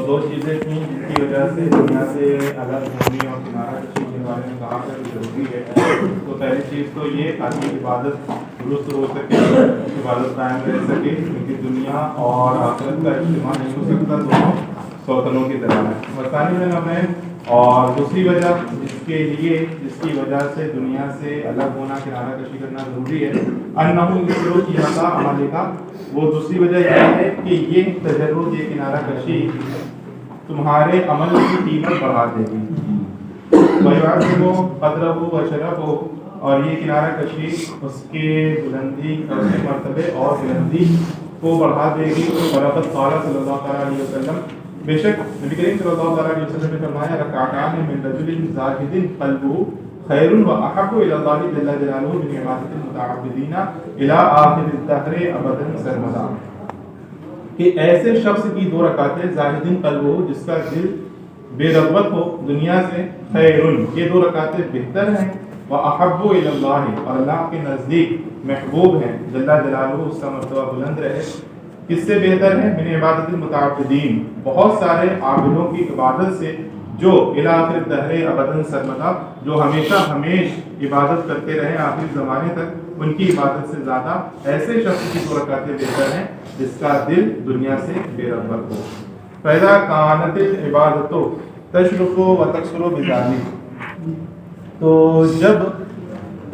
دو چیزیں تھیں جن کی وجہ سے دنیا سے الگ ہونے اور کنارہ کشی کے بارے میں کہا کہ ضروری ہے. تو پہلی چیز تو یہ تاکہ عبادت درست ہو سکے, عبادت قائم رہ سکے, کیونکہ دنیا اور آخرت کا اجتماع نہیں ہو سکتا, دونوں سوتنوں کی طرح ہے. مثانی میں اور دوسری وجہ جس کی وجہ سے دنیا سے الگ ہونا, کنارہ کشی کرنا ضروری ہے, انہو یسرو کی عطا عمل کا, وہ دوسری وجہ یہ ہے کہ یہ تجرد, یہ کنارہ کشی تمہارے عمل کی قیمت بڑھا دے گی. وَيُعَظِّمُ قَدْرَهُ وَشَرَفَهُ, اور یہ کنارہ کشی اس کے بلندی, اس کے مرتبے اور بلندی کو بڑھا دے گی. وَلَقَدْ قَالَ صلی اللہ تعالیٰ علیہ وسلم, بے شک نبی کریم صلی اللہ تعالیٰ علیہ وسلم نے فرمایا, رکعتان من رجل زاہد قلبه خیر واحب الی اللہ جل جلالہ من عبادۃ المتعبدین الی آخر الدہر ابدا سرمدا, کہ ایسے شخص کی دو رکعتیں زاہد قلبه, جس کا دل بے رغبت ہو دنیا سے, خیر, یہ دو رکعتیں بہتر ہیں, واحب الی اللہ, اور اللہ کے نزدیک محبوب ہیں, جل جلالہ اس کا مرتبہ بلند رہے. کس سے بہتر ہے؟ من عبادت المتعبدین, بہت سارے عابدوں کی عبادت سے, جو الی آخر الدہر ابدا سرمدا, جو ہمیشہ ہمیش عبادت کرتے رہے آخری زمانے تک, ان کی عبادت سے زیادہ ایسے شخص کی دو رکعتیں بہتر ہیں جس کا دل دنیا سے بے رغبت ہو. فَإِذَا كَانَتِ الْعِبَادَةُ تَشْرُفُ وَتَكْثُرُ بِذَلِكَ, تو جب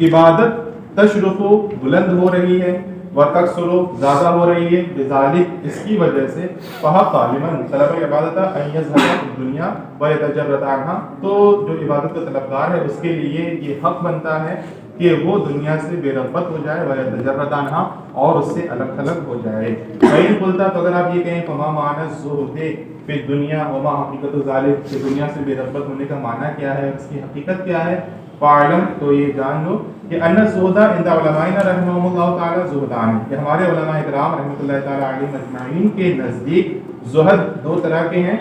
عبادت تشرف بلند ہو رہی ہے, وَتَكْثُرُ زیادہ ہو رہی ہے, بِذَلِكَ اس کی وجہ سے, فَحَقَّ لِمَنْ طَلَبَ الْعِبَادَةَ أَنْ يَذْهَبَ فِي الدُّنْيَا وَيَتَجَرَّدَ عَنْهَا, تو جو عبادت کا طلبگار ہے اس کے لیے یہ حق بنتا ہے کہ وہ دنیا سے بے رغبت ہو جائے, وَيَتَجَرَّدَ عَنْهَا, اور اس سے الگ تھلگ ہو جائے. فَإِنْ قُلْتَ, تو اگر آپ یہ کہیں, فَمَا مَعْنَى الزُّهْدِ فِي الدُّنْيَا وَمَا حَقِيقَةُ ذَلِكَ, کہ دنیا سے بے رغبت ہونے کا معنی کیا ہے, اس کی حقیقت کیا ہے. فَاعْلَمْ, تو یہ جان لو کہ ان الزہد عند علمائنا رحمهم اللہ تعالی زہدان, کہ ہمارے علماء کرام رحمۃ اللہ تعالی علیہم اجمعین کے نزدیک زہد دو طرح کے ہیں.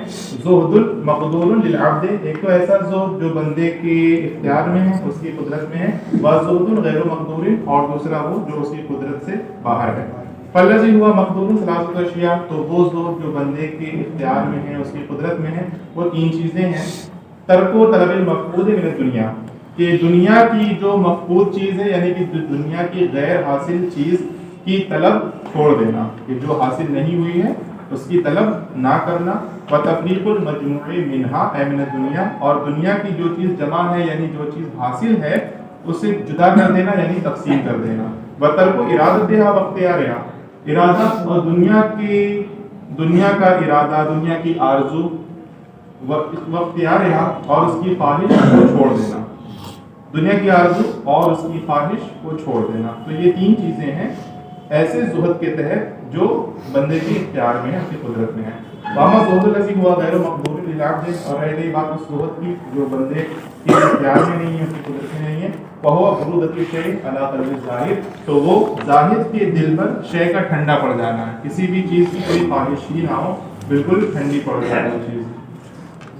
زہد المقدور للعبد, ایک تو ایسا زہد جو بندے کے اختیار میں ہے, اس کی قدرت میں ہے, وزہد غیر مقدور, اور دوسرا وہ جو اس کی قدرت سے باہر ہے. فالذی ہوا مقدور ثلاثۃ اشیاء, تو وہ زہد جو بندے کے اختیار میں ہے, اس کی قدرت میں ہے, وہ تین چیزیں ہیں. ترک و طلب المفقود من الدنیا, کہ دنیا کی جو مفقود چیز ہے, یعنی کہ دنیا کی غیر حاصل چیز کی طلب چھوڑ دینا, کہ جو حاصل نہیں ہوئی ہے اس کی طلب نہ کرنا. وتفریق المجموع منها اے من الدنیا, اور دنیا کی جو چیز جمع ہے, یعنی جو چیز حاصل ہے, اسے جدا کر دینا, یعنی تقسیم کر دینا. وترک ارادتها واختیارها, ارادہ اور دنیا کا ارادہ, دنیا کی آرزو, واختیارها, اور اس کی خواہش کو چھوڑ دینا, دنیا کی آرزو اور اس کی خواہش کو چھوڑ دینا. تو یہ تین چیزیں ہیں ایسے زہد کے تحت جو بندے کے اختیار میں ہے, اس کی قدرت میں ہے. واما زہد الذی ہوا غیر مقدور للعبد, اور رہ گئی بات اس زہد کی جو بندے کے اختیار میں نہیں ہے, اس کی قدرت میں نہیں ہے. فہو برودۃ الشیء علی قلب الزاہد, تو وہ زاہد کے دل پر شے کا ٹھنڈا پڑ جانا ہے, کسی بھی چیز کی کوئی خواہش ہی نہ ہو, بالکل ٹھنڈی پڑ جائے وہ چیز.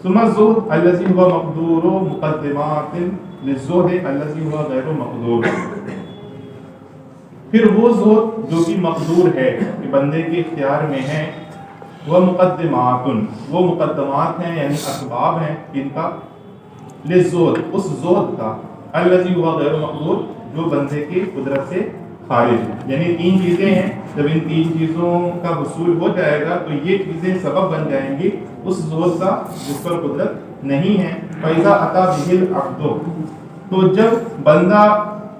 ثم الزہد الذی ہوا مقدور مقدمات للزہد الذی ہوا غیر مقدور, پھر وہ زہد جو کہ مقدور ہے, کہ بندے کے اختیار میں ہے, وہ مقدمات, وہ مقدمات ہیں, یعنی اسباب ہیں ان کا, للزہد, اس زہد کا, الذی ہوا غیر مقدور, جو بندے کی قدرت سے خارج ہے. یعنی تین چیزیں ہیں, جب ان تین چیزوں کا حصول ہو جائے گا تو یہ چیزیں سبب بن جائیں گی اس زہد کا جس پر قدرت نہیں ہے. فَإِذَا أَتَى بِهِ الْعَبْدُ, تو جب بندہ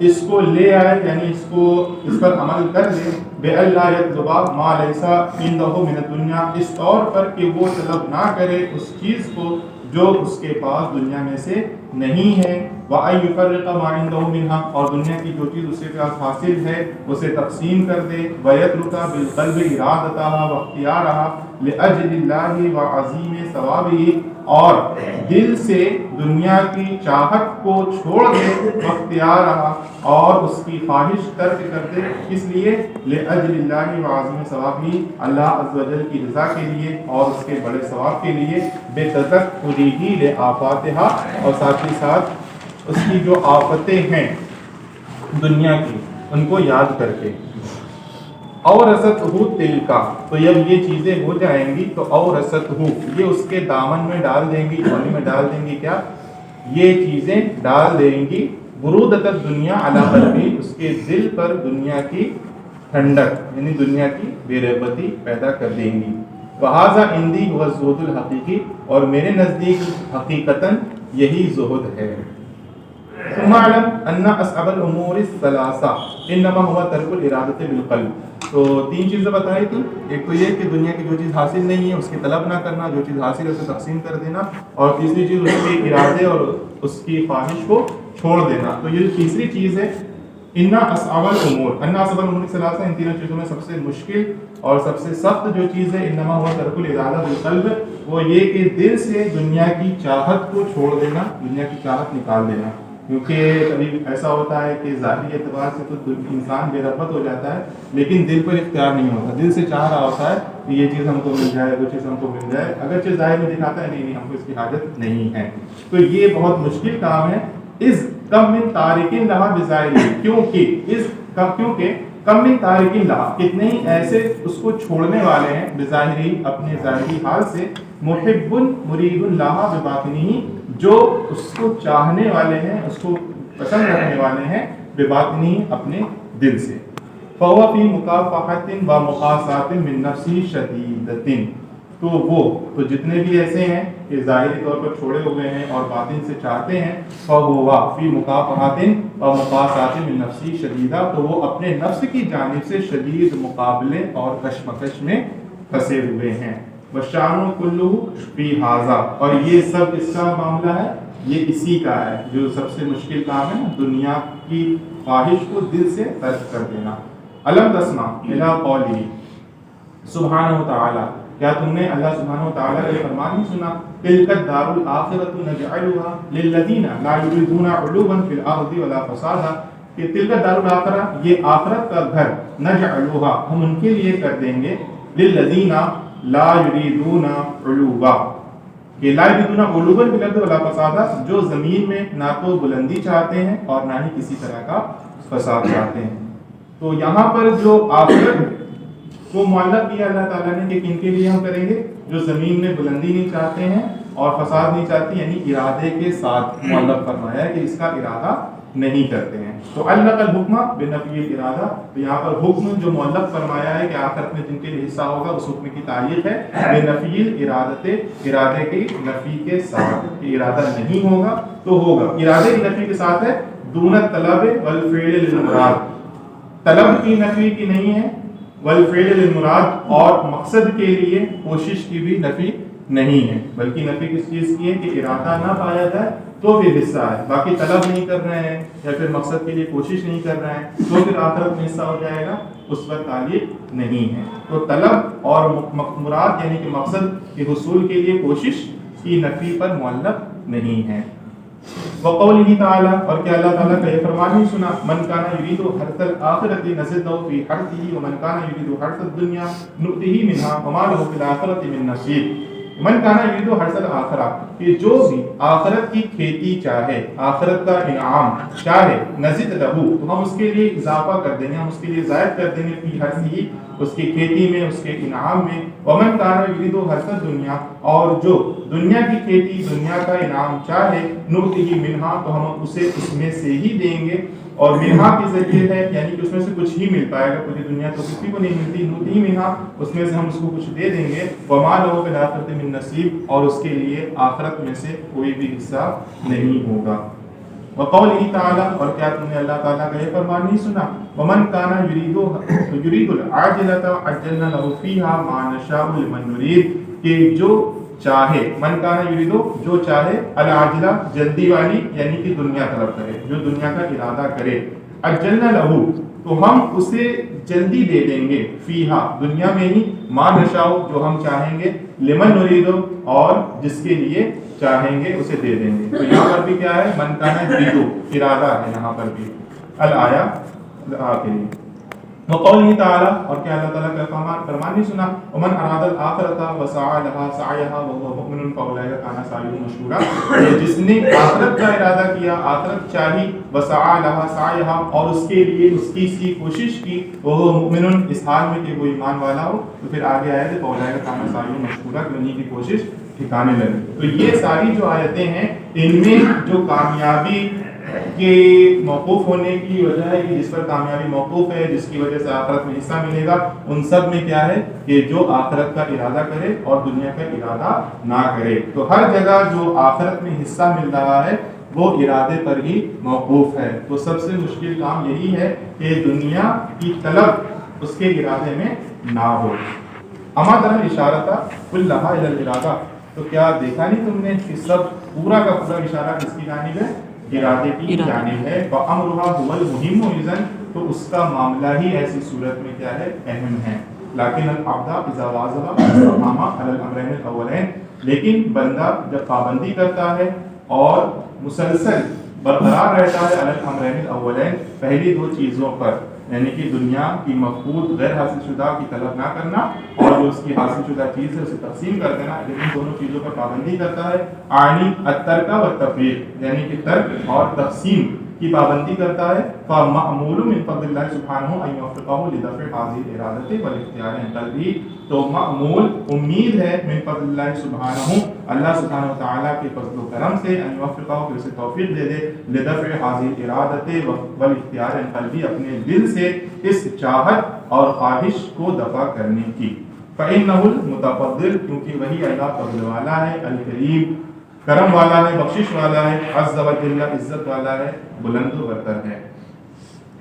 اس کو لے آئے, یعنی اس پر عمل کر لے, بِأَلَّا يَطْلُبَ مَا لَيْسَ عِندَهُ مِنَ الدُّنْيَا, اس طور پر کہ وہ طلب نہ کرے اس چیز کو جو اس کے پاس دنیا میں سے نہیں ہے. وَأَن يُفَرِّقَ مَا عِندَهُ مِنْهَا, اور دنیا کی جو چیز اس کے پاس حاصل ہے اسے تقسیم کر دے. وَيَتْرُكَ بِالْقَلْبِ إِرَادَتَهَا وَاخْتِيَارَهَا لِأَجْلِ اللَّهِ وَعَظِيمِ ثَوَابِهِ, اور دل سے دنیا کی چاہت کو چھوڑ دے, واختیارها, اور اس کی خواہش ترک کر دے, اس لیے لِأَجْلِ اللَّهِ وَعَظِيمِ ثَوَابِهِ, اللہ عز و جل کی رضا کے لیے اور اس کے بڑے ثواب کے لیے. بِتَذَكُّرِهِ لِآفَاتِهَا, اور ساتھ ہی ساتھ اس کی جو آفتیں ہیں دنیا کی ان کو یاد کر کے. اورثتہ تلکا، تو جب یہ چیزیں ہو جائیں گی تو اورثتہ، یہ اس کے دامن میں ڈال دیں گی، جھولی میں ڈال دیں گی، کیا یہ چیزیں ڈال دیں گی برودۃ الدنیا علی قلبی، اس کے دل پر دنیا کی ٹھنڈک یعنی دنیا کی بے رغبتی پیدا کر دیں گی. وہذا عندی هو الزہد الحقیقی، اور میرے نزدیک حقیقتاً یہی زہد ہے. ثم اعلم ان اصعب الامور الثلاثه انما هو ترک الارادۃ بالقلب. تو تین چیزیں بتائی تھی، ایک تو یہ کہ دنیا کی جو چیز حاصل نہیں ہے اس کی طلب نہ کرنا، جو چیز حاصل ہے اسے تقسیم کر دینا، اور تیسری چیز اس کے ارادے اور اس کی خواہش کو چھوڑ دینا. تو یہ تیسری چیز ہے ان اصعب الامور، ان اصعب الامور الثلاثه، ان تینوں چیزوں میں سب سے مشکل اور سب سے سخت جو چیز ہے انما هو ترک الارادۃ بالقلب، وہ یہ کہ دل سے دنیا کی چاہت کو چھوڑ دینا، دنیا کی چاہت نکال دینا. کیونکہ کبھی ایسا ہوتا ہے کہ ظاہری اعتبار سے تو انسان بے رغبت ہو جاتا ہے، لیکن دل پر اختیار نہیں ہوتا، دل سے چاہ رہا ہوتا ہے کہ یہ چیز ہم کو مل جائے، وہ چیز ہم کو مل جائے، اگرچہ ظاہر میں دکھاتا ہے نہیں ہم کو اس کی حاجت نہیں ہے. تو یہ بہت مشکل کام ہے. اس کم من تارکین لہا بظاہری، کیونکہ کم من تارکین لہا، کتنے ہی ایسے اس کو چھوڑنے والے ہیں، بظاہری اپنے ظاہری حال سے، محب مرید لہا بباطنہ، جو اس کو چاہنے والے ہیں، اس کو پسند رکھنے والے ہیں، بباطنہ اپنے دل سے. فهو فی مکافحۃ و مقاصات من نفسی شدیدۃ، تو جتنے بھی ایسے ہیں کہ ظاہری طور پر چھوڑے ہوئے ہیں اور باطن سے چاہتے ہیں، فهو فی مکافحۃ و مقاصات من نفسی شدیدہ، تو وہ اپنے نفس کی جانب سے شدید مقابلے اور کشمکش میں پھنسے ہوئے ہیں. وشان کلو فی ھذا، اور یہ سب اس کا معاملہ ہے، یہ اسی کا ہے جو سب سے مشکل کام ہے، دنیا کی خواہش کو دل سے ترک کر دینا. الم تسمع الی قولہ سبحانہ وتعالی، کیا تم نے اللہ سبحانہ وتعالی کا فرمان نہیں سنا؟ تلک الدار الآخرۃ نجعلها للذین لا یریدون علوا فی الارض ولا فسادا، کہ تلک الدار الآخرہ، یہ آخرت کا گھر، نجعلها ہم ان کے لیے کر دیں گے، للذین لا یریدون علوا، کہ لا یریدون علوا فی الارض ولا فسادا، جو زمین میں نہ تو بلندی چاہتے ہیں اور نہ ہی کسی طرح کا فساد چاہتے ہیں. تو یہاں پر جو آخرت کو معلق کیا اللہ تعالیٰ نے کہ کن کے لیے ہم کریں گے، جو زمین میں بلندی نہیں چاہتے ہیں اور فساد نہیں چاہتے، یعنی ارادے کے ساتھ معلق فرمایا ہے کہ اس کا ارادہ نہیں کرتے ہیں. تو علق الحکم بنفی الارادہ، تو یہاں پر حکم جو معلق فرمایا ہے کہ آخرت میں جن کے لیے حصہ ہوگا اس حکم کی تعریف ہے بنفی الارادۃ، ارادے کی نفی کے ساتھ، کہ ارادہ نہیں ہوگا تو ہوگا، ارادے کی نفی کے ساتھ ہے. دون الطلب والفعل للمراد، طلب کی نفی کی نہیں ہے، والفعل للمراد، اور مقصد کے لیے کوشش کی بھی نفی نہیں ہے، بلکہ نفی کس چیز کی ہے کہ ارادہ نہ پایا جائے تو پھر حصہ ہے. باقی طلب نہیں کر رہے ہیں یا پھر مقصد کے لیے کوشش نہیں کر رہے ہیں تو پھر آخرت میں حصہ ہو جائے گا، اس پر تعلق نہیں ہے. تو طلب اور مراد یعنی کہ مقصد کے حصول کے لیے کوشش کی نفی پر معلق نہیں ہے. وقوله تعالی، اور کیا اللہ تعالیٰ کا یہ فرمان نہیں سنا، من کان یرید حرث الآخرۃ نزد له فی حرثہ ومن کان یرید حرث الدنیا نؤتہ منها وما له فی الآخرۃ من نصیب. من کان یرید حرث الآخرہ، کہ جو بھی آخرت کی کھیتی چاہے، آخرت کا انعام چاہے، نزد لہ، تو ہم اس کے لیے اضافہ کر دیں گے، ہم اس کے لیے زائد کر دیں گے، فی حرثہ، اس کی کھیتی میں، اس کے انعام میں. ومن کان یرید حرث الدنیا، اور جو دنیا کی کھیتی، دنیا کا انعام چاہے، نؤتہ منہا، تو ہم اسے اس میں سے ہی دیں گے. اور منہا کی ذریعے ہے یعنی کہ اس میں سے کچھ ہی مل پائے گا، پوری دنیا تو کسی کو نہیں ملتی، نؤتہ منہا، اس میں سے ہم اس کو کچھ دے دیں گے. وما لہ فی الآخرۃ من نصیب، اور اس کے لیے آخرت میں سے کوئی بھی حصہ نہیں ہوگا. وقولہ تعالی، اور کیا تم نے اللہ تعالیٰ کا یہ فرمان نہیں سنا، ومن کان یرید العاجلۃ عجلنا لہ فیہا ما نشاء لمن نرید، کہ جو چاہے، من کان یریدو، جو چاہے، العاجلہ جلدی والی یعنی کہ دنیا طلب کرے، جو دنیا کا ارادہ کرے، عجلنا لہ، تو ہم اسے جلدی دے دیں گے، فیہا دنیا میں ہی، ما نشاء جو ہم چاہیں گے، لمن نریدو اور جس کے لیے چاہیں گے اسے دے دیں گے. تو یہاں پر بھی کیا ہے، من کان یریدو ارادہ ہے یہاں پر بھی، الآیہ آخری. وقوله تعالی اور کیا اللہ تعالیٰ کا فرمان نہیں سنا ومن اراد الاخرۃ وسعى لها سعيها وهو مؤمن فاولئک کان سعیهم مشکورا، جس نے آخرت کا ارادہ کیا، آخرت چاہی، وسعى لها سعيها اور اس کے لیے اس کی سی کوشش کی، وهو مؤمن اس حال میں کہ وہ ایمان والا ہو، تو پھر آگے آیا ہے فاولئک کان سعیهم مشکورا کہ انہیں کی کوشش ٹھکانے لگے۔ تو یہ ساری جو آیتیں ہیں ان میں جو کامیابی کے موقوف ہونے کی وجہ ہے کہ جس پر کامیابی موقوف ہے، جس کی وجہ سے آخرت میں حصہ ملے گا، ان سب میں کیا ہے کہ جو آخرت کا ارادہ کرے اور دنیا کا ارادہ نہ کرے۔ تو ہر جگہ جو آخرت میں حصہ مل رہا ہے وہ ارادے پر ہی موقوف ہے۔ تو سب سے مشکل کام یہی ہے کہ دنیا کی طلب اس کے ارادے میں نہ ہو۔ اما ترى اشارہ کلھا الی الارادہ، تو کیا دیکھا نہیں تم نے کہ سب پورا کا پورا اشارہ کس کی جانب ہے؟ ارادے کی جانب ہے۔ فَأَمْرُهَا هُوَ الْمُهِمُّ اِذًا، تو اس کا معاملہ ہی ایسی صورت میں کیا ہے؟ اہم ہے۔ لیکن العبد اذا واظب واستقام علی الامرین الاولین، لیکن بندہ جب پابندی کرتا ہے اور مسلسل برقرار رہتا ہے علی الامرین الاولین، پہلی دو چیزوں پر، یعنی کہ دنیا کی مفقود غیر حاصل شدہ کی طلب نہ کرنا اور جو اس کی حاصل شدہ چیز ہے اسے تقسیم کر دینا، لیکن دونوں چیزوں پر پابندی کرتا ہے، عانی الترک والتفریق، یعنی کہ ترک اور تقسیم کی پابندی کرتا ہے، فَمَأْمُولٌ مِّن فَضْلِ اللَّهِ سُبْحَانَهُ أَن يُوَفِّقَهُ لِدَفْعِ هَٰذِهِ الْإِرَادَةِ وَالِاخْتِيَارِ عَنْ قَلْبِهِ، تو مأمول امید ہے من فضل اللہ سبحانہ، اللہ سبحانہ وتعالیٰ کے فضل و کرم سے، ان یوفقہ کہ اسے توفیق دے دے، لدفع هذه الإرادة والاختیار عن قلبی، اپنے دل سے اس چاہت اور خواہش کو دفع کرنے کی، فإنه المتفضل، کیونکہ وہی اللہ فضل والا ہے، الکریم کرم والا ہے، بخشش والا ہے، عز و جل عزت والا ہے، بلند و برتر ہے۔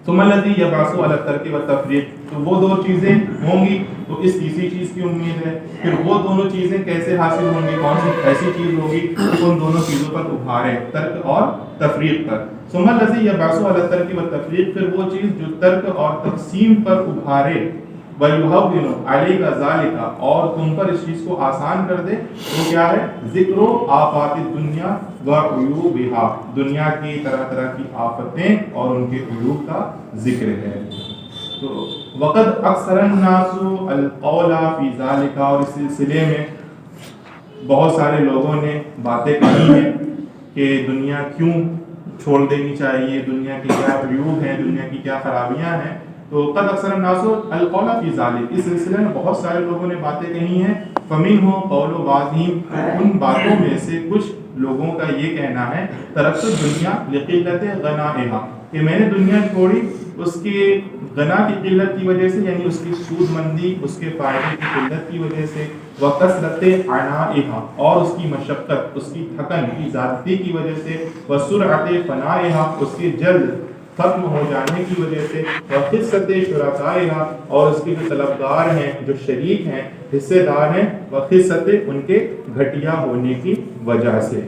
ثم الذی یبعث علی الترک والتفریق، تو وہ دو چیزیں ہوں گی تو اس تیسری چیز کی امید ہے، پھر وہ دونوں چیزیں کیسے حاصل ہوں گی، کون سی ایسی چیز ہوگی ان دونوں چیزوں پر ابھارے، ترک اور تفریق پر۔ ثم الذی یبعث علی الترک والتفریق، پھر وہ چیز جو ترک اور تقسیم پر ابھارے، وَيُهَوِّنُ عَلَيْكَ ذَلِكَ، اور تم پر اس چیز کو آسان کر دے، وہ کیا ہے؟ ذکر آفات الدنیا وعیوبها، دنیا کی طرح طرح کی آفتیں اور ان کے عیوب کا ذکر ہے۔ تو وقد اکثر الناس القول فی ذلک، اور اس سلسلے میں بہت سارے لوگوں نے باتیں کہی ہیں کہ دنیا کیوں چھوڑ دینی چاہیے، دنیا کی کیا عیوب ہیں، دنیا کی کیا خرابیاں ہیں۔ تو قد اکثر الناس القول فی ذلک، اس سلسلے میں بہت سارے لوگوں نے باتیں کہی ہیں، فمنہ قول بعضہم، ان باتوں میں سے کچھ لوگوں کا یہ کہنا ہے، ترکت الدنیا لقلت غنائها، کہ میں نے دنیا چھوڑی اس کے غنا کی قلت کی وجہ سے، یعنی اس کی سود مندی، اس کے فائدے کی قلت کی وجہ سے، وکثرت عنائها، اور اس کی مشقت، اس کی تھکن کی زیادتی کی وجہ سے، وسرعت فنائها، اس کے جلد ختم ہو جانے کی وجہ سے، وخست شرکائها، اور اس کے جو طلبگار ہیں، جو شریک ہیں، حصے دار ہیں، وخست ان کے گھٹیا ہونے کی وجہ سے۔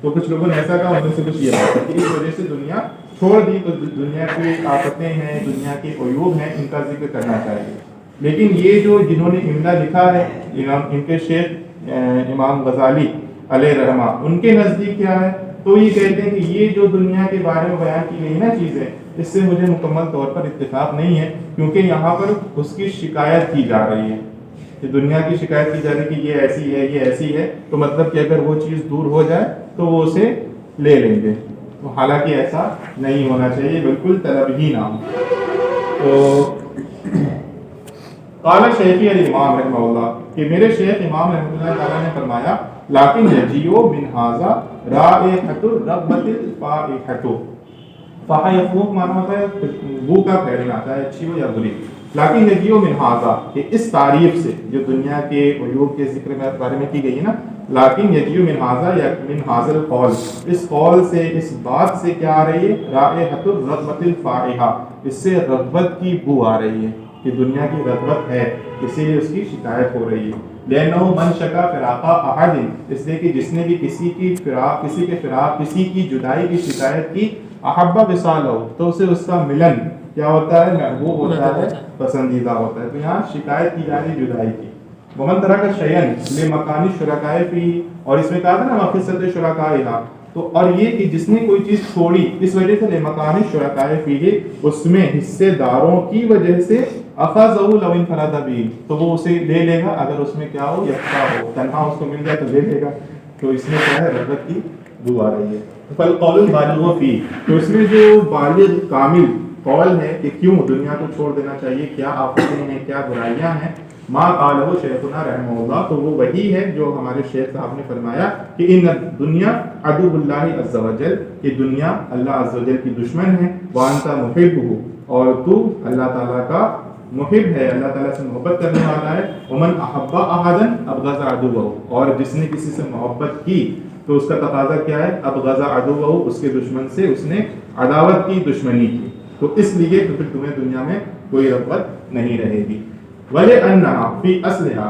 تو کچھ لوگوں نے ایسا کہا، ان میں سے کچھ یہ بات ہے کہ اس وجہ سے دنیا چھوڑ دی، تو دنیا کی آفتیں ہیں، دنیا کے عیوب ہیں، ان کا ذکر کرنا چاہیے۔ لیکن یہ جو جنہوں نے املا لکھا ہے، ان کے شیخ امام غزالی علیہ رحمہ، ان کے نزدیک کیا ہے؟ تو یہ کہتے ہیں کہ یہ جو دنیا کے بارے میں بیان کی گئی نا چیزیں، اس سے مجھے مکمل طور پر اتفاق نہیں ہے، کیونکہ یہاں پر اس کی شکایت کی جا رہی ہے، کہ دنیا کی شکایت کی جا رہی ہے کہ یہ ایسی ہے، یہ ایسی ہے، تو مطلب کہ اگر وہ چیز دور ہو جائے تو وہ اسے لے لیں گے، تو حالانکہ ایسا نہیں ہونا چاہیے، بالکل طلب ہی نہ ہو۔ تو قال شیخی الامام رحمہ اللہ، کہ میرے شیخ امام رحمۃ اللہ تعالیٰ نے فرمایا، لیکن یجیو من ھذا رائحۃ الرغبۃ الفائحۃ، فاحا یفوق مانا ہوتا ہے بو کا پھیلنا، چاہے اچھی ہو یا بری، لیکن یجیو من ھذا، کہ اس تعریف سے جو دنیا کے عیوب کے ذکر میں بارے میں کی گئی ہے نا، لیکن یجیو من ھذا، یا من ھذا القول، اس قول سے، اس بات سے کیا آ رہی ہے؟ رائحۃ الرغبۃ الفائحہ، اس سے رغبت کی بو آ رہی ہے، کہ دنیا کی رغبت ہے، اسی لیے اس کی شکایت ہو رہی ہے۔ لأنه من شکا فراق احد، اس لیے کہ جس نے بھی کسی کی فراق، کسی کے فراق، کسی کی جدائی کی شکایت کی، احب وصالہ، تو اسے اس کا ملن کیا ہوتا ہے؟ محبوب ہوتا ہے، پسندیدہ ہوتا ہے۔ تو یہاں شکایت کی جا رہی جدائی کی۔ ومن ترک شیئا لمکان الشرکاء فیہ، اور اس میں کہا تھا نا وخصت شرکائها، تو تو اور یہ کہ جس نے کوئی چیز چھوڑی اس وجہ سے لمکان شرکاء فیہ، اس میں حصے داروں کی وجہ سے اخذہ لو انفرد بھی، تو وہ اسے لے لے گا اگر اس میں کیا ہو، یکتا ہو، تنہا اس کو مل جائے تو لے لے گا. تو اس میں کیا ہے، رغبت کی بو آ رہی ہے. فالقول البالغ فی، تو اس میں جو بالغ کامل قول ہے کہ کیوں دنیا کو چھوڑ دینا چاہیے، کیا آفتیں ہیں، کیا برائیاں ہیں، ما قالہ شیخنا رحمہ اللہ، تو وہ وہی ہے جو ہمارے شیخ صاحب نے فرمایا کہ ان دنیا عدو اللہ عز وجل، کہ دنیا اللہ عز وجل کی دشمن ہے، وانت محبہ، اور تو اللہ تعالیٰ کا محب ہے، اللہ تعالیٰ سے محبت کرنے والا ہے. ومن احب احدا ابغض عدوہ، اور جس نے کسی سے محبت کی تو اس کا تقاضا کیا ہے، ابغض عدوہ، اس کے دشمن سے اس نے عداوت کی، دشمنی کی. تو اس لیے تو پھر تمہیں دنیا میں کوئی رغبت نہیں رہے گی. وَلِأَنَّهَا فِي أَصْلِهَا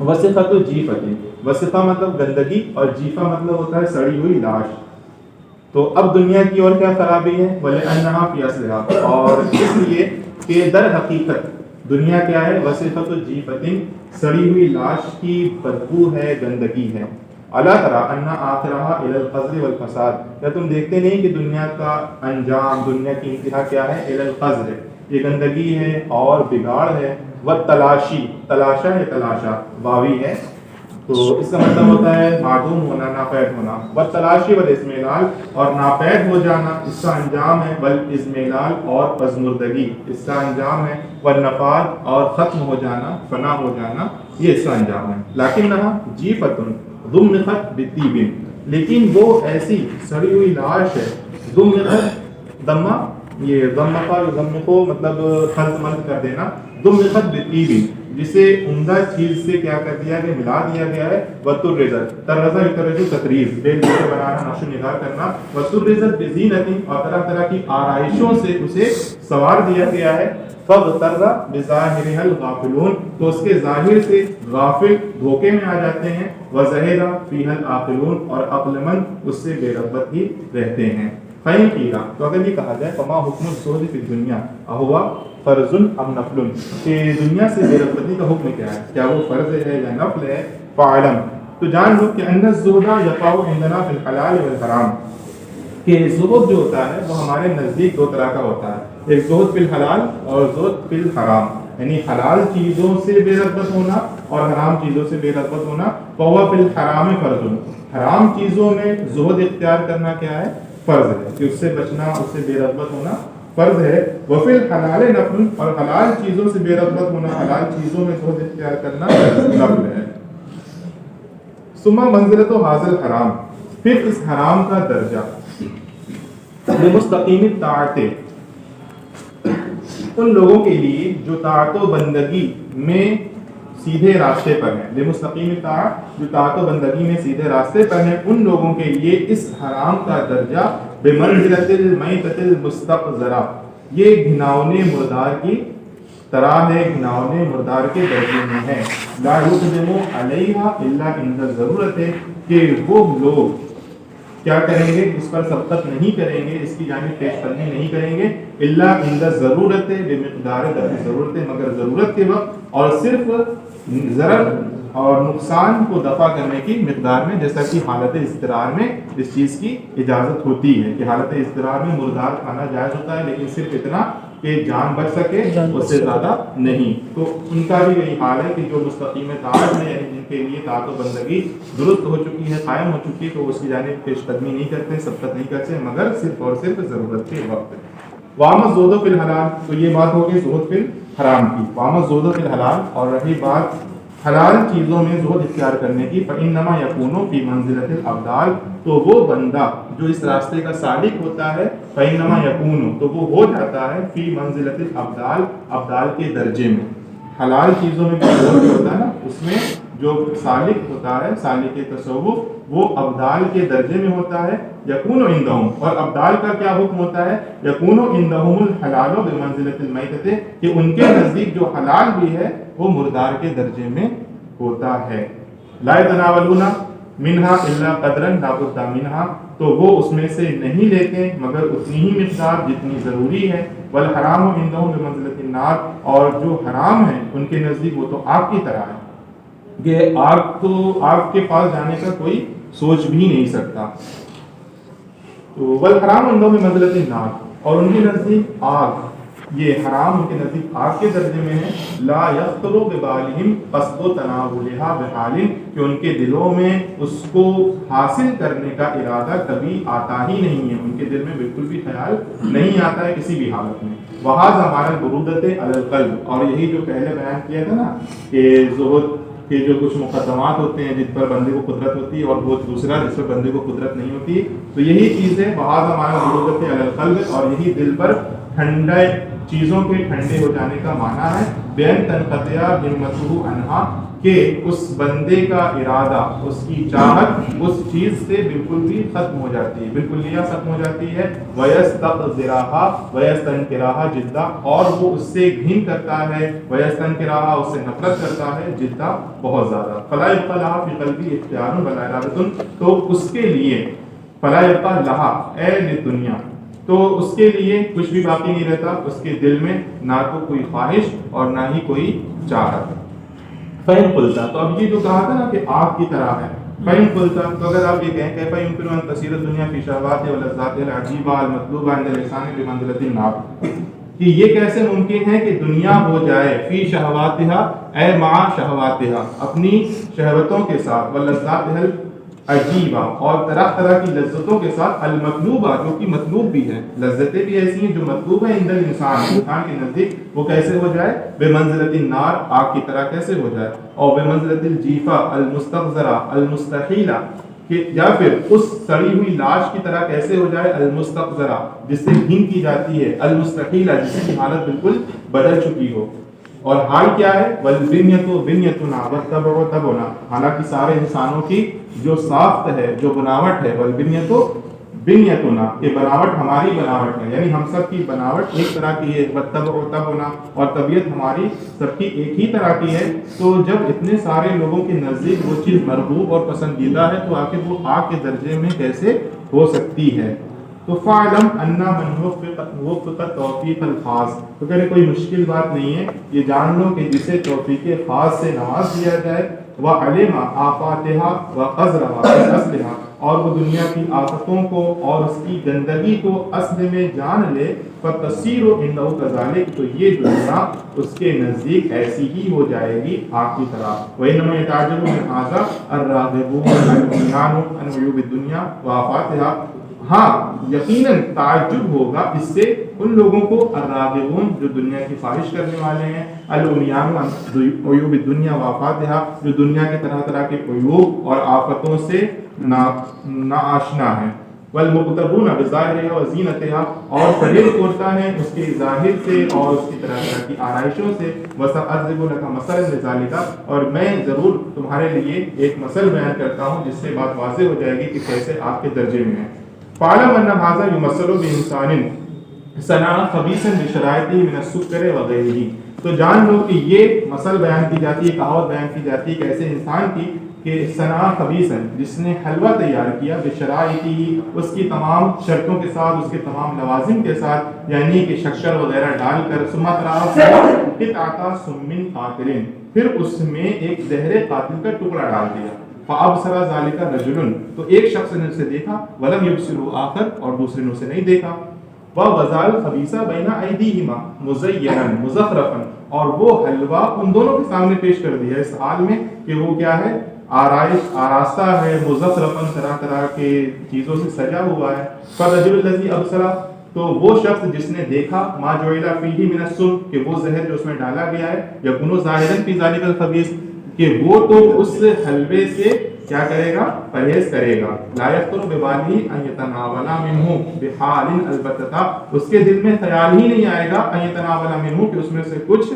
وَسِخَةُ جِیفَةٍ، وسخہ مطلب گندگی اور جیفہ مطلب ہوتا ہے سڑی ہوئی لاش. تو اب دنیا کی اور کیا خرابی ہے، وَلِأَنَّهَا فِي أَصْلِهَا، اور اس لیے کہ در حقیقت دنیا کیا ہے، وسخۃ جیفۃ، سڑی ہوئی لاش کی بدبو ہے، گندگی ہے. الا تری ان آخرها الى القذر والفساد، کیا تم دیکھتے نہیں کہ دنیا کا انجام، دنیا کی انتہا کیا ہے، الى القذر، یہ گندگی ہے اور بگاڑ ہے. والتلاشی، تلاشا ہے، تلاشا واوی ہے، تو اس کا مطلب ہوتا ہے معدوم ہونا، ناپید ہونا. والتلاشی والازملال، اور ناپید ہو جانا اس کا انجام ہے. والازملال، اور پزمردگی اس کا انجام ہے. والنفاد، اور ختم ہو جانا، فنا ہو جانا، یہ اس کا انجام ہے. لیکنھا جیفۃ ضمخت بطیب، لیکن وہ ایسی سڑی ہوئی لاش ہے، ضمخت ضمہ، یہ ضمخہ ضمخو مطلب خلط ملط کر دینا، ضمخت بطیب، جسے عمدہ چیز سے کیا کر دیا گیا، ملا دیا گیا ہے. وترزت، ترزہ یترجو تطریز، بیل سے بنانا، نقش و نگار کرنا. وترزت بزینت، اور طرح طرح کی آرائشوں سے اسے سوار دیا گیا ہے. فاغتر بظاہرها الغافلون، تو اس کے ظاہر سے غافل دھوکے میں آ جاتے ہیں. وزہد فیہا العاقلون، اور عقل مند اس سے بے رغبت ہی رہتے ہیں. فَإِنْ قِیلَ، تو اگر یہ کہا جائے فما حکم الزہد فی الدنیا اہوا فرض ام نفل، کہ دنیا سے بے رغبتی کا حکم کیا ہے، کیا وہ فرض ہے یا نفل ہے. فاعلم، تو جان لو کہ ان الزہد یقع عندنا فی الحلال والحرام، کہ زہد جو ہوتا ہے وہ ہمارے نزدیک دو طرح کا ہوتا ہے، ایک زہد فی الحلال اور زہد فی الحرام، یعنی حلال چیزوں سے بے رغبت ہونا اور حرام چیزوں سے بے رغبت ہونا. فہو فی الحرام فرض، حرام چیزوں میں زہد اختیار کرنا کیا ہے، فرض ہے، کہ اس سے بچنا، اس سے بے رغبت ہونا فرض ہے. وفی الحلال نفل، اور حلال چیزوں سے بے رغبت ہونا، حلال چیزوں میں زہد اختیار کرنا نفل ہے. ثم منزلۃ حاصل حرام، پھر اس حرام کا درجہ لمستقیم الطاعت، ان لوگوں کے لیے جو طاعت و بندگی میں سیدھے راستے پر ہیں. لمستقیم الطاعت، جو طاعت و بندگی میں سیدھے راستے پر ہیں، ان لوگوں کے لیے اس حرام کا درجہ بمنزلۃ المیتۃ المستقذرہ، یہ گھناؤنے مردار کی طرح ہے، گھناؤنے مردار کے درجے میں ہے. لا یقدم علیہا الا عند الضرورت، کہ وہ لوگ کیا کریں گے، اس پر سبقت نہیں کریں گے، اس کی جانب پیش قدمی نہیں کریں گے، الا عند الضرورت، بمقدار ضرورت، مگر ضرورت کے وقت، اور صرف ضرر اور نقصان کو دفع کرنے کی مقدار میں، جیسا کہ حالت اضطرار میں اس چیز کی اجازت ہوتی ہے کہ حالت اضطرار میں مردار کھانا جائز ہوتا ہے، لیکن صرف اتنا کہ جان بچ سکے، اس سے زیادہ نہیں. تو ان کا بھی یہی حال ہے کہ جو مستقیم طاعت ہے، یعنی جن کے لیے طاعت و بندگی درست ہو چکی ہے، قائم ہو چکی ہے، تو اس کی جانب پیش قدمی نہیں کرتے، سبقت نہیں کرتے، مگر صرف اور صرف ضرورت کے وقت. وَأَمَّا الزُّهْدُ فِي الْحَلَالِ، تو یہ بات ہوگی زہد فی الحرام کی. وَأَمَّا الزُّهْدُ فِي الْحَلَالِ، اور رہی بات حلال چیزوں میں زہد اختیار کرنے کی، فَإِنَّمَا يَكُونُ فِي مَنزِلَةِ الْأَبْدَالِ، تو وہ بندہ جو اس راستے کا سالک ہوتا ہے، فَإِنَّمَا يَكُونُ، تو وہ ہو جاتا ہے، فِي مَنزِلَةِ الْأَبْدَالِ، ابدال کے درجے میں. حلال چیزوں میں جو ہوتا ہے نا، اس میں جو سالک ہوتا ہے، سالک تصوف، وہ ابدال کے درجے میں ہوتا ہے. یکون عندہم، اور ابدال کا کیا حکم ہوتا ہے، یکون عندہم الحلال بمنزلۃ المیتۃ، کہ ان کے نزدیک جو حلال بھی ہے وہ مردار کے درجے میں ہوتا ہے. لا يتناولون منها الا قدرا لا بد منها، تو وہ اس میں سے نہیں لیتے مگر اتنی ہی مقدار جتنی ضروری ہے. والحرام عندہم بمنزلۃ النار، اور جو حرام ہے ان کے نزدیک وہ تو آگ کی طرح ہے، کہ آگ تو آگ کے پاس جانے کا کوئی سوچ بھی نہیں سکتا. تو والحرام عندهم بمنزلۃ النار، اور ان کے نزدیک آگ، یہ حرام ان کے نزدیک آگ کے درجے میں ہے. لا یخطر ببالہم قصد تناولها بحال، کہ ان کے دلوں میں اس کو حاصل کرنے کا ارادہ کبھی آتا ہی نہیں ہے، ان کے دل میں بالکل بھی خیال نہیں آتا ہے کسی بھی حالت میں. وہذا ہمارا برودت علی القلب، اور یہی جو پہلے بیان کیا تھا نا کہ زہد کے جو کچھ مقدمات ہوتے ہیں جن پر بندے کو قدرت ہوتی ہے اور وہ دوسرا جس پر بندے کو قدرت نہیں ہوتی، تو یہی چیز ہے وہذا ہمارا برودت علی القلب، اور یہی دل پر ٹھنڈے چیزوں کے ٹھنڈے ہو جانے کا معنی ہے. بین تنقطع ہمتہ عنہا، کہ اس بندے کا ارادہ، اس کی چاہت اس چیز سے بالکل بھی ختم ہو جاتی ہے، بالکل لیا ختم ہو جاتی ہے. وَيَسْتَقْذِرَهَا وَيَسْتَنْكِرَهَا جِدًّا، اور وہ اس سے گھن کرتا ہے، وَيَسْتَنْكِرَهَا اس سے نفرت کرتا ہے، جدّا بہت زیادہ. فَلَا يَبْقَى لَهَا فِي قَلْبِهِ اخْتِيَارٌ وَلَا إِرَادَةٌ، تو اس کے لیے فَلَا يَبْقَى لَهَا اے لِلدُّنْيا، تو اس کے لیے کچھ بھی باقی نہیں رہتا اس کے دل میں، نہ تو کوئی خواہش اور نہ ہی کوئی چاہت. فَإِن قُلْتَ، تو اب یہ جو کہا تھا نا کہ آگ کی طرح ہے، فَإِن قُلْتَ، تو اگر آپ یہ کہیں كيف يمكن أن تسير الدنيا في شهواتها ولذاتها العجيبة المطلوبة عند الإنسان بمنزلة النار، کہ یہ کیسے ممکن ہے کہ دنیا ہو جائے فی شہواتها اے مع شہواتها، اپنی شہوتوں کے ساتھ، ولذاتها عجیبہ، اور طرح طرح کی لذتوں کے ساتھ، المطلوبہ جو کہ مطلوب بھی ہے، لذتیں بھی ایسی ہیں جو مطلوب ہیں عند الانسان، انسان کے نزدیک، وہ کیسے ہو جائے؟ بمنزلۃ النار، آگ کی طرح کیسے ہو جائے؟ اور بمنزلۃ الجیفہ المستقذرہ المستحیلہ، کہ یا پھر اس سڑی ہوئی لاش کی طرح کیسے ہو جائے؟ المستقذرہ، جس سے گھن کی جاتی ہے، المستحیلہ، جس کی حالت بالکل بدل چکی ہو. اور حال کیا ہے؟ والبنیۃ بنیتنا والطبع طبعنا، حالانکہ سارے انسانوں کی جو ساخت ہے، جو بناوٹ ہے، والبنیۃ بنیتنا، کہ بناوٹ ہماری بناوٹ ہے، یعنی ہم سب کی بناوٹ ایک طرح کی ہے، والطبع طبعنا، اور طبیعت ہماری سب کی ایک ہی طرح کی ہے. تو جب اتنے سارے لوگوں کے نزدیک وہ چیز مرغوب اور پسندیدہ ہے تو آخر وہ آگ کے درجے میں کیسے ہو سکتی ہے؟ تو فَعْلَمْ أَنَّ مَنْ وُفِّقَ التَّوْفِيقَ الْخَاص، تو کہنے کوئی مشکل بات نہیں ہے، یہ جان لو کہ جسے توفیق خاص سے نواز دیا جائے، وَعَلِمَ آفَاتِهَا وَقَذْرَهَا فِي أَصْلِهَا، اور وہ دنیا کی آفتوں کو اور اس کی گندگی کو اصل میں جان لے، فَتَصِيرُ إِنَّهُ كَذَلِكَ، تو یہ دنیا اس کے نزدیک ایسی ہی ہو جائے گی آگ کی طرح. وَإِنَّمَا يَتَعَجَّبُ مِنْ هَذَا الرَّاغِبُونَ الْعُمْيَانُ عَنْ عُيُوبِ الدُّنْيَا وَآفَاتِهَا، ہاں یقیناً تعجب ہوگا اس سے ان لوگوں کو، الراغبون جو دنیا کی خواہش کرنے والے ہیں، العمیان عیوب الدنیا وآفاتها جو دنیا کے طرح طرح کے عیوب اور آفتوں سے ناآشنا ہیں، والمغترون بظاہرها وزینتها، اور فریب کھوتا ہے اس کے ظاہر سے اور اس کی طرح طرح کی آرائشوں سے. وسأضرب لك مثلا لذلك، اور میں ضرور تمہارے لیے ایک مثل بیان کرتا ہوں جس سے بات واضح ہو جائے گی کہ کیسے آپ کے درجے میں ہے. فَعْلَمْ أَنَّ هَذَا يُمَثَّلُ بِإِنسَانٍ صَنَعَ خَبِيثًا بِشَرَائِطِهِ مِنَ السُّكَّرِ وَغَيْرِهِ، تو جان لو کہ یہ مثل بیان کی جاتی ہے، کہاوت بیان کی جاتی ہے کہ ایسے انسان کی کہ صنع خبیثاً، جس نے حلوہ تیار کیا، بشرائطہ اس کی تمام شرطوں کے ساتھ، اس کے تمام لوازم کے ساتھ، یعنی کہ شکر وغیرہ ڈال کر، ثم ترى قطعة سم قاتل، پھر اس میں ایک زہر قاتل کا ٹکڑا ڈال دیا. فَأَبْصَرَ ذَلِكَ رَجُلٌ، تو ایک شخص نے اسے دیکھا، وَلَمْ يُبْصِرْهُ آخر، اور دوسرے نے اسے نہیں دیکھا. وَوَضَعَ الْخَبِيثَ بَيْنَ أَيْدِيهِمَا مُزَيَّنًا مُزَخْرَفًا، اور وہ حلوہ ان دونوں کے سامنے پیش کر دیا اس حال میں کہ وہ کیا ہے؟ آرائش آراستہ ہے، مزخرفاً طرح طرح کے چیزوں سے سجا ہوا ہے. فَالرَّجُلُ الَّذِي أَبْصَرَ، تو وہ شخص جس نے دیکھا، ما جُعِلَ فِيهِ مِنَ السُّمِّ، کہ وہ زہر جو اس میں ڈالا گیا ہے، يَكُونُ ظَاهِرًا فِي ذَلِكَ الْخَبِيثِ، کہ وہ تو اس حلوے سے کیا کرے گا؟ پرہیز کرے گا. لا يخطر ببالہ ان يتناول منہ بحال البتہ، اس کے دل میں خیال ہی نہیں آئے گا ان يتناول منہ کہ اس میں سے کچھ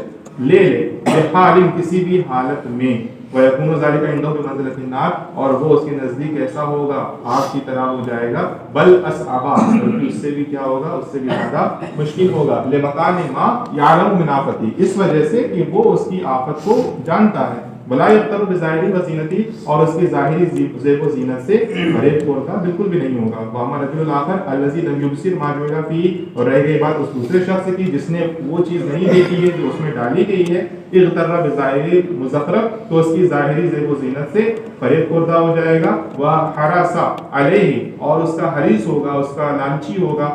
لے لے، بحال کسی بھی حالت میں. ويكون ذلك عنده بمنزلة النار، اور وہ اس کے نزدیک ایسا ہوگا آگ کی طرح ہو جائے گا. بل اصعب، بلکہ اس سے بھی کیا ہوگا؟ اس سے بھی زیادہ مشکل ہوگا. لمکان ما يعلم من آفتی، اس وجہ سے کہ وہ اس کی آفت کو جانتا ہے. ولا یغتر بظاہری و زینتی، اور اس کی ظاہری زیب و زینت سے فریب خوردہ بالکل بھی نہیں ہوگا. واما رجل الاخر الذی لم یبصر ما جعل فیہ، اور رہ گئی بات اس دوسرے شخص کی جس نے وہ چیز نہیں دیکھی ہے جو اس میں ڈالی گئی ہے. اغتر بظاہری مزخرف، تو اس کی ظاہری زیب و زینت سے فریب خوردہ ہو جائے گا. وحرص علیہ، اور اس کا حریص ہوگا، اس کا لالچی ہوگا.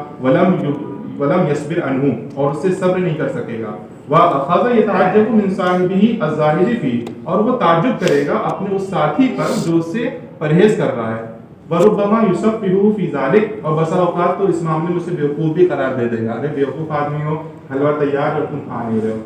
ولم یصبر عنہ، اور اس سے صبر نہیں کر سکے گا. وَأَخَذَ يَتَعَجَّبُ مِنْ صَاحِبِهِ الظَّاهِرِ فِيهِ، اور وہ تعجب کرے گا اپنے اس ساتھی پر جو اس سے پرہیز کر رہا ہے. وَرُبَّمَا يُصَفِّهُ فِي ذَلِكَ، اور بسا اوقات تو اس معاملے میں اسے بیوقوف بھی قرار دے دے گا. ارے بیوقوف آدمی ہو، حلوہ تیار اور تم کھا نہیں رہے ہو.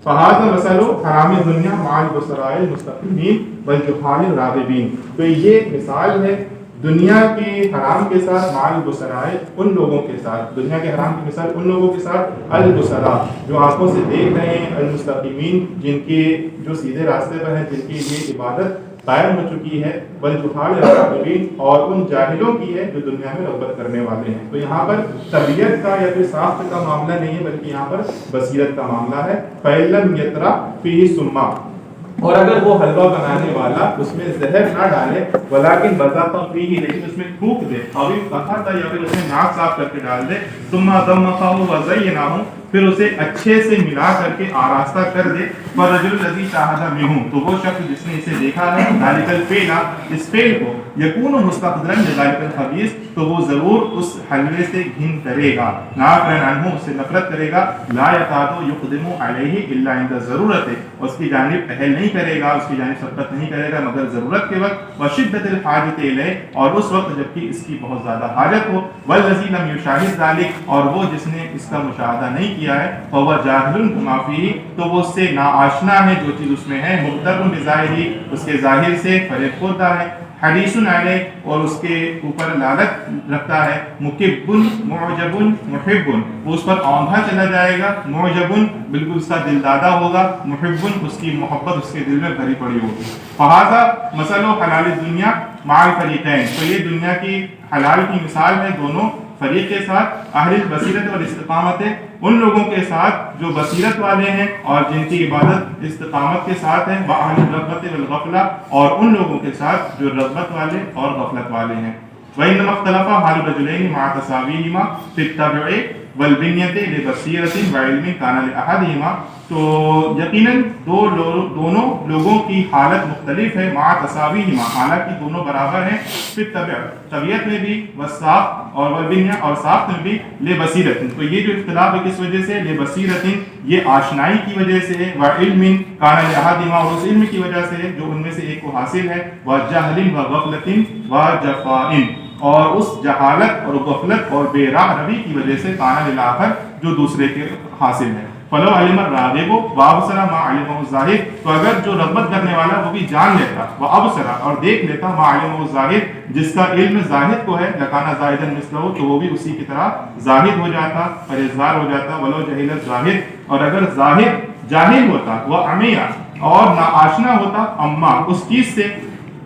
فَهَذَا مَثَلُ حَرَامِ الدُّنْيَا مَعَ الْبُصَرَاءِ الْمُسْتَقِيمِينَ وَالْجُهَّالِ الرَّاغِبِينَ، تو یہ مثال ہے دنیا کے حرام کے ساتھ مع البصراء، ان لوگوں کے ساتھ. دنیا کے حرام کی مثال ان لوگوں کے ساتھ البصراء، جو آنکھوں سے دیکھ رہے ہیں، المستقیمین، جن کے جو سیدھے راستے پر ہیں، جن کی یہ عبادت قائم ہو چکی ہے. والجہال الراغبین، اور ان جاہلوں کی ہے جو دنیا میں رغبت کرنے والے ہیں. تو یہاں پر طبیعت کا یا پھر ساخت کا معاملہ نہیں ہے، بلکہ یہاں پر بصیرت کا معاملہ ہے. فَإِلَّمْ يَتْرَ فِيهِ سُمًّا، اور اگر وہ حلوہ بنانے والا اس میں زہر نہ ڈالے، ولیکن بذات فیہ، لیکن اس میں تھوک دے، اور کہا تھا یا پھر اس میں ناک صاف کر کے ڈال دے. ثم ضمقہ وزینہ، پھر اسے اچھے سے ملا کر کے آراستہ کر دے. فالرجل الذی شاہد منہ، تو وہ شخص جس نے اسے دیکھا ہے، ذلک الفعل، اس فعل کو، یکون مستقدرا لذلک الخبیث، تو وہ ضرور اس حلوے سے گھن کرے گا. نافرا عنہ، اس سے نفرت کرے گا. لا یکاد یقدم علیہ الا عند ضرورت، اس کی جانب پہل نہیں کرے گا، اس کی جانب سبقت نہیں کرے گا مگر ضرورت کے وقت. وشدت الحاجت الیہ، اور اس وقت جبکہ اس کی بہت زیادہ حاجت ہو. والذی لم یشاہد ذلک، اور وہ جس نے اس کا مشاہدہ نہیں کیا ہے. فهو جاہل بما فیہ، تو وہ اس سے ناآشنا ہے جو چیز اس میں ہے. مغتر بظاہرہ، اس کے ظاہر سے فریب خوردہ ہے. حریص علیہ، اور اس کے اوپر لالچ رکھتا ہے. مکب معجب محب، وہ اس پر اوندھا چلا جائے گا. معجب، بالکل اس کا دل دادا ہوگا. محب، اس کی محبت اس کے دل میں بھری پڑی ہوگی. فہذا مثل حلال الدنیا مع الفریقین، تو یہ دنیا کی حلال کی مثال ہے دونوں فریق کے ساتھ. اہل البصیرت والاستقامت، ان لوگوں کے ساتھ جو بصیرت والے ہیں اور جن کی عبادت استقامت کے ساتھ ہے. واہل الرغبۃ والغفلہ، اور ان لوگوں کے ساتھ جو رغبت والے اور غفلت والے ہیں. وَإِنَّمَا اخْتَلَفَ حَالُ الرَّجُلَيْنِ مَعَ تَسَاوِيهِمَا فِي التَّبْعِ وَالْبِنْيَةِ لِبَصِيرَةٍ وَعِلْمٍ كَانَ لِأَحَدِهِمَا، تو یقیناً دونوں لوگوں کی حالت مختلف ہے. مع تساویہما، حالانکہ دونوں برابر ہیں. پھر طبیعت میں بھی، والساخت اور والبنیہ، اور ساخت میں بھی. لبصیرۃ، تو یہ جو اختلاف ہے کس وجہ سے؟ لبصیرۃ، یہ آشنائی کی وجہ سے ہے. وعلم کان لأحدہما، اور اس علم کی وجہ سے ہے جو ان میں سے ایک کو حاصل ہے. وجہل وغفلۃ وجفاء، اور اس جہالت اور غفلت اور بے راہ روی کی وجہ سے. کان للآخر، جو دوسرے کے حاصل ہے. فلو علم الراغب وابصر ما علمہ الظاہر، تو اگر جو رغبت کرنے والا وہ بھی جان لیتا، وہ ابصر، اور دیکھ لیتا، ما علمہ الظاہر، جس کا علم ظاہر کو ہے. لکانا زاہدا مثلہ، تو وہ بھی اسی کی طرح زاہد ہو جاتا، پرہیزگار ہو جاتا. ولو جہل الظاہر، اور اگر ظاہر جاہل ہوتا، وہ عمیہ، اور ناآشنا ہوتا، اما، اس چیز سے.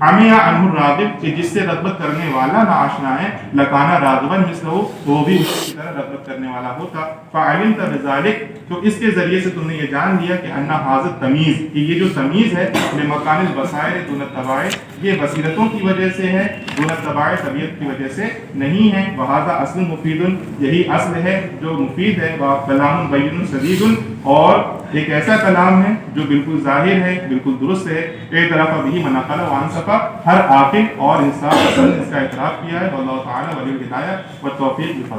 عمیہ عنہ الراغب، کہ جس سے رغبت کرنے والا ناآشنا ہے. لکانا راغبا مثلہ، وہ بھی اس کی طرح رغبت کرنے والا ہوتا. فعلمت بذلک، تو اس کے ذریعے سے تم نے یہ جان لیا کہ ان ھذا التمییز، کہ یہ جو تمییز ہے، لمکان البصائر دون الطبائع، یہ بصیرتوں کی وجہ سے ہے، دون الطبائع، طبیعت کی وجہ سے نہیں ہے. وھذا اصل مفید، یہی اصل ہے جو مفید ہے. کلام بین سدید، اور ایک ایسا کلام ہے جو بالکل ظاہر ہے، بالکل درست ہے. اعتراف به من عقل وانصف، ہر عاقل اور انصاف پسند اس کا اعتراف کیا ہے. واللہ تعالی ولی الہدایہ والتوفیق.